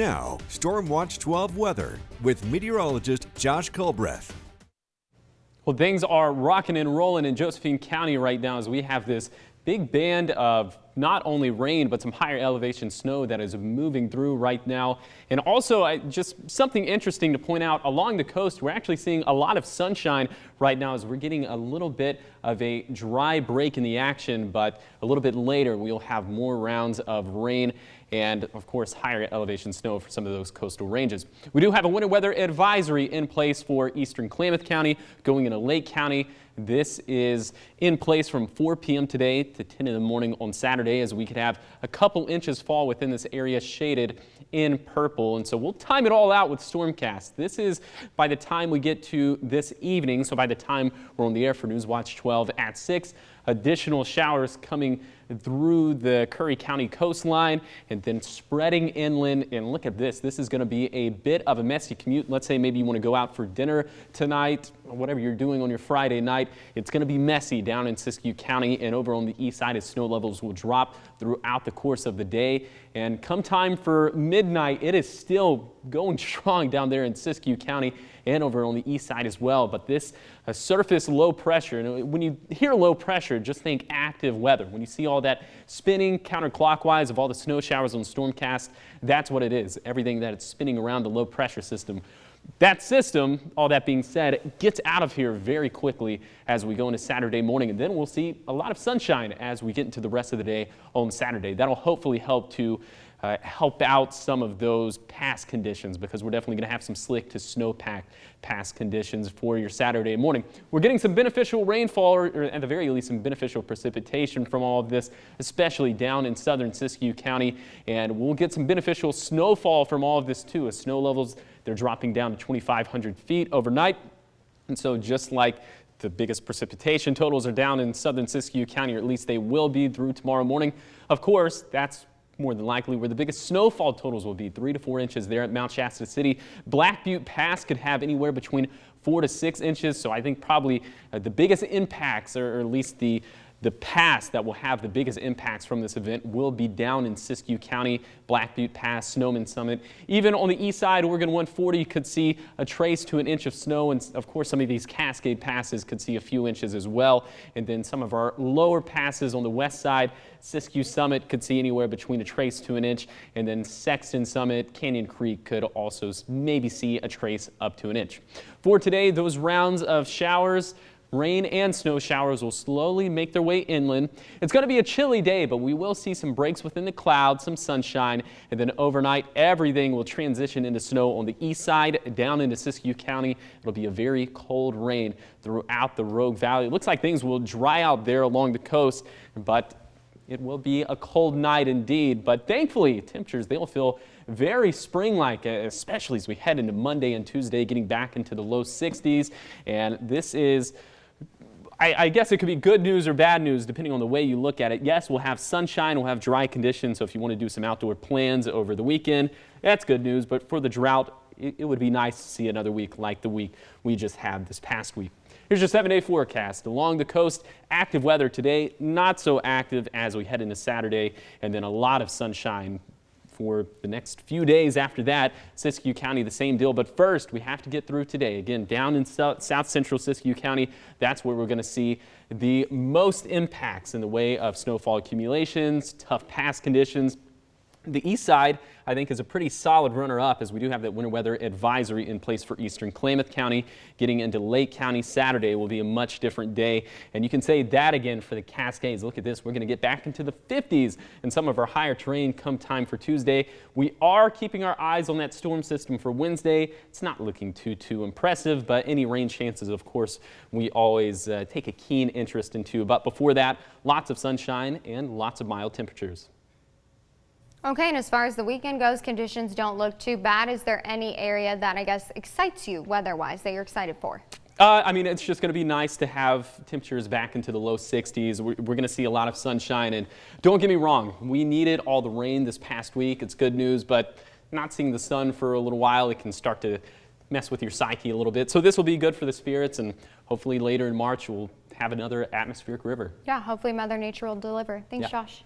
Now, Storm Watch 12 weather with meteorologist Josh Culbreath. Well, things are rocking and rolling in Josephine County right now as we have this big band of not only rain, but some higher elevation snow that is moving through right now. And also, just something interesting to point out, along the coast, we're actually seeing a lot of sunshine right now as we're getting a little bit of a dry break in the action, but a little bit later we'll have more rounds of rain and, of course, higher elevation snow for some of those coastal ranges. We do have a winter weather advisory in place for eastern Klamath County, going into Lake County. This is in place from 4 p.m. today to 10 in the morning on Saturday, as we could have a couple inches fall within this area shaded in purple. And so we'll time it all out with Stormcast. This is by the time we get to this evening, so by the time we're on the air for News Watch 12 at 6, additional showers coming through the Curry County coastline and then spreading inland. And look at this. This is going to be a bit of a messy commute. Let's say maybe you want to go out for dinner tonight, or whatever you're doing on your Friday night. It's going to be messy down in Siskiyou County and over on the east side as snow levels will drop throughout the course of the day. And come time for midnight, it is still going strong down there in Siskiyou County and over on the east side as well. But this surface low pressure, and when you hear low pressure, just think active weather. When you see all that spinning counterclockwise of all the snow showers on Stormcast, that's what it is. Everything that it's spinning around the low pressure system. That system, all that being said, gets out of here very quickly as we go into Saturday morning, and then we'll see a lot of sunshine as we get into the rest of the day on Saturday. That'll hopefully help to help out some of those pass conditions, because we're definitely going to have some slick to snowpack pass conditions for your Saturday morning. We're getting some beneficial rainfall, or at the very least some beneficial precipitation from all of this, especially down in southern Siskiyou County, and we'll get some beneficial snowfall from all of this too, as snow levels, they're dropping down to 2,500 feet overnight. And so just like the biggest precipitation totals are down in southern Siskiyou County, or at least they will be through tomorrow morning, of course, that's more than likely where the biggest snowfall totals will be, 3 to 4 inches there at Mount Shasta City. Black Butte Pass could have anywhere between 4 to 6 inches. So I think probably the biggest impacts, or at least the pass that will have the biggest impacts from this event, will be down in Siskiyou County, Black Butte Pass, Snowman Summit. Even on the east side, Oregon 140 could see a trace to an inch of snow, and of course some of these Cascade passes could see a few inches as well. And then some of our lower passes on the west side, Siskiyou Summit could see anywhere between a trace to an inch, and then Sexton Summit, Canyon Creek could also maybe see a trace up to an inch. For today, those rounds of showers, rain and snow showers will slowly make their way inland. It's going to be a chilly day, but we will see some breaks within the clouds, some sunshine, and then overnight everything will transition into snow on the east side down into Siskiyou County. It'll be a very cold rain throughout the Rogue Valley. It looks like things will dry out there along the coast, but it will be a cold night indeed. But thankfully, temperatures, they will feel very spring-like, especially as we head into Monday and Tuesday, getting back into the low 60s. And this is, I guess it could be good news or bad news depending on the way you look at it. Yes, we'll have sunshine, we'll have dry conditions, so if you want to do some outdoor plans over the weekend, that's good news. But for the drought, it would be nice to see another week like the week we just had this past week. Here's your 7-day forecast. Along the coast, active weather today, not so active as we head into Saturday, and then a lot of sunshine for the next few days after that. Siskiyou County, the same deal. But first, we have to get through today. Again, down in south central Siskiyou County, that's where we're going to see the most impacts in the way of snowfall accumulations, tough pass conditions. The east side, I think, is a pretty solid runner-up, as we do have that winter weather advisory in place for eastern Klamath County. Getting into Lake County Saturday will be a much different day. And you can say that again for the Cascades. Look at this. We're going to get back into the 50s in some of our higher terrain come time for Tuesday. We are keeping our eyes on that storm system for Wednesday. It's not looking too impressive, but any rain chances, of course, we always take a keen interest into. But before that, lots of sunshine and lots of mild temperatures. Okay, and as far as the weekend goes, conditions don't look too bad. Is there any area that I guess excites you weather-wise that you're excited for? I mean, it's just going to be nice to have temperatures back into the low 60s. We're going to see a lot of sunshine, and don't get me wrong, we needed all the rain this past week. It's good news, but not seeing the sun for a little while, it can start to mess with your psyche a little bit. So this will be good for the spirits, and hopefully later in March we'll have another atmospheric river. Yeah, hopefully Mother Nature will deliver. Thanks, Josh.